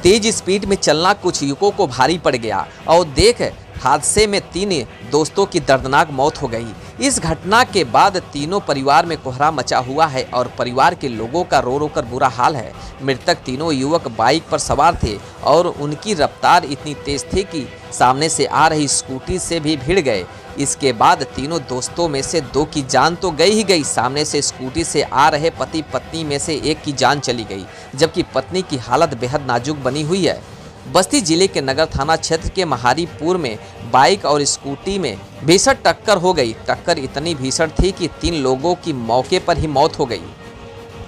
तेज speed में चलना कुछ युवकों को भारी पड़ गया और देख हादसे में 3 दोस्तों की दर्दनाक मौत हो गई। इस घटना के बाद तीनों परिवार में कोहराम मचा हुआ है और परिवार के लोगों का रो रो कर बुरा हाल है। मृतक तीनों युवक बाइक पर सवार थे और उनकी रफ्तार इतनी तेज थी कि सामने से आ रही स्कूटी से भी भिड़ गए। इसके बाद तीनों दोस्तों में से 2 की जान तो गई ही गई, सामने से स्कूटी से आ रहे पति पत्नी में से एक की जान चली गई, जबकि पत्नी की हालत बेहद नाजुक बनी हुई है। बस्ती जिले के नगर थाना क्षेत्र के महारीपुर में बाइक और स्कूटी में भीषण टक्कर हो गई। टक्कर इतनी भीषण थी कि 3 लोगों की मौके पर ही मौत हो गई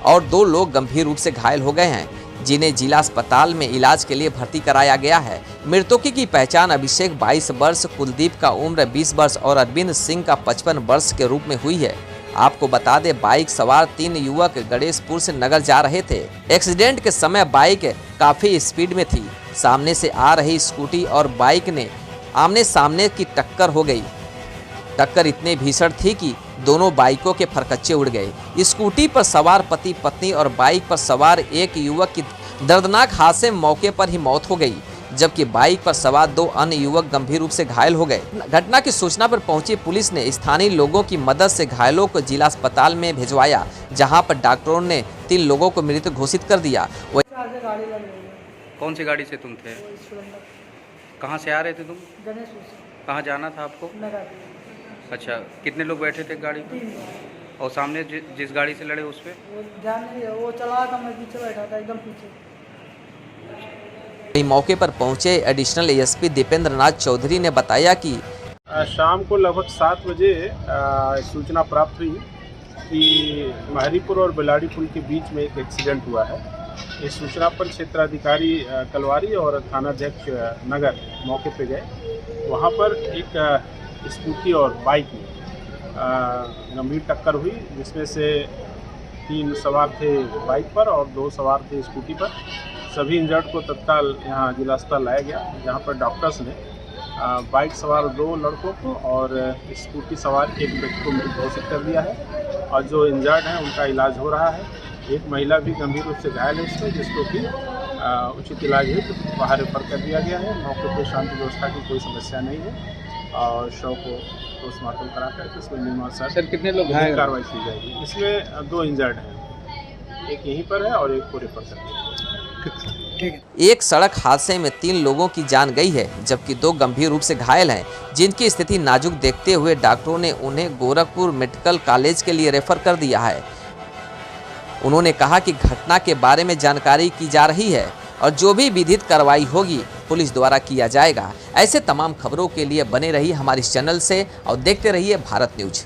और 2 लोग गंभीर रूप से घायल हो गए हैं, जिन्हें जिला अस्पताल में इलाज के लिए भर्ती कराया गया है। मृतकों की पहचान अभिषेक 22 वर्ष, कुलदीप का उम्र 20 वर्ष और अरविंद सिंह का 55 वर्ष के रूप में हुई है। आपको बता दें, बाइक सवार 3 युवक गणेशपुर से नगर जा रहे थे। एक्सीडेंट के समय बाइक काफी स्पीड में थी। सामने से आ रही स्कूटी और बाइक ने आमने सामने की टक्कर हो गई। टक्कर इतनी भीषण थी कि दोनों बाइकों के फरकच्चे उड़ गए। स्कूटी पर सवार पति पत्नी और बाइक पर सवार एक युवक की दर्दनाक हादसे में मौके पर ही मौत हो गई, जबकि बाइक पर सवार 2 अन्य युवक गंभीर रूप से घायल हो गए। घटना की सूचना पर पहुंची पुलिस ने स्थानीय लोगों की मदद से घायलों को जिला अस्पताल में भिजवाया, जहां पर डॉक्टरों ने 3 लोगों को मृत घोषित कर दिया। कौन सी गाड़ी से तुम थे? कहाँ से आ रहे थे तुम? गणेशपुर से। कहाँ जाना था आपको? नगर। अच्छा, कितने लोग बैठे थे गाड़ी में? 3। और सामने जिस गाड़ी से लड़े उस पे? वो ध्यान नहीं है, वो चला था, मैं पीछे बैठा था, एकदम पीछे। मौके पर पहुंचे एडिशनल एएसपी दीपेंद्र नाथ चौधरी ने बताया कि शाम को लगभग 7 बजे सूचना प्राप्त हुई कि महारीपुर और बेलाड़ी पुल के बीच में एक एक्सीडेंट हुआ है। इस सूचना पर क्षेत्राधिकारी कलवारी और थानाध्यक्ष नगर मौके पे गए। वहाँ पर एक स्कूटी और बाइक में गंभीर टक्कर हुई, जिसमें से 3 सवार थे बाइक पर और 2 सवार थे स्कूटी पर। सभी इंजर्ड को तत्काल यहाँ जिला अस्पताल लाया गया, जहाँ पर डॉक्टर्स ने बाइक सवार 2 लड़कों को और स्कूटी सवार एक व्यक्ति को मृत घोषित कर दिया है और जो इंजर्ड हैं उनका इलाज हो रहा है। एक महिला भी गंभीर रूप से घायल है इसमें, जिसको कि उचित इलाज हेतु बाहर रेफर कर दिया गया है। मौके पर शांति व्यवस्था की कोई समस्या नहीं है और शव को पोस्टमार्टम करा कर इसमें नियमानुसार कितने लोग कार्रवाई की जाएगी। इसमें 2 इंजर्ड हैं, एक यहीं पर है और एक को रेफर कर दिया। एक सड़क हादसे में 3 लोगों की जान गई है, जबकि 2 गंभीर रूप से घायल हैं, जिनकी स्थिति नाजुक देखते हुए डॉक्टरों ने उन्हें गोरखपुर मेडिकल कॉलेज के लिए रेफर कर दिया है। उन्होंने कहा कि घटना के बारे में जानकारी की जा रही है और जो भी विधिक कार्रवाई होगी पुलिस द्वारा किया जाएगा। ऐसे तमाम खबरों के लिए बने रहिए हमारे इस चैनल से और देखते रहिए भारत न्यूज।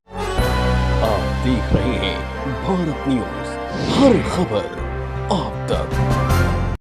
आप देख रहे हैं भारत न्यूज, हर खबर आप तक।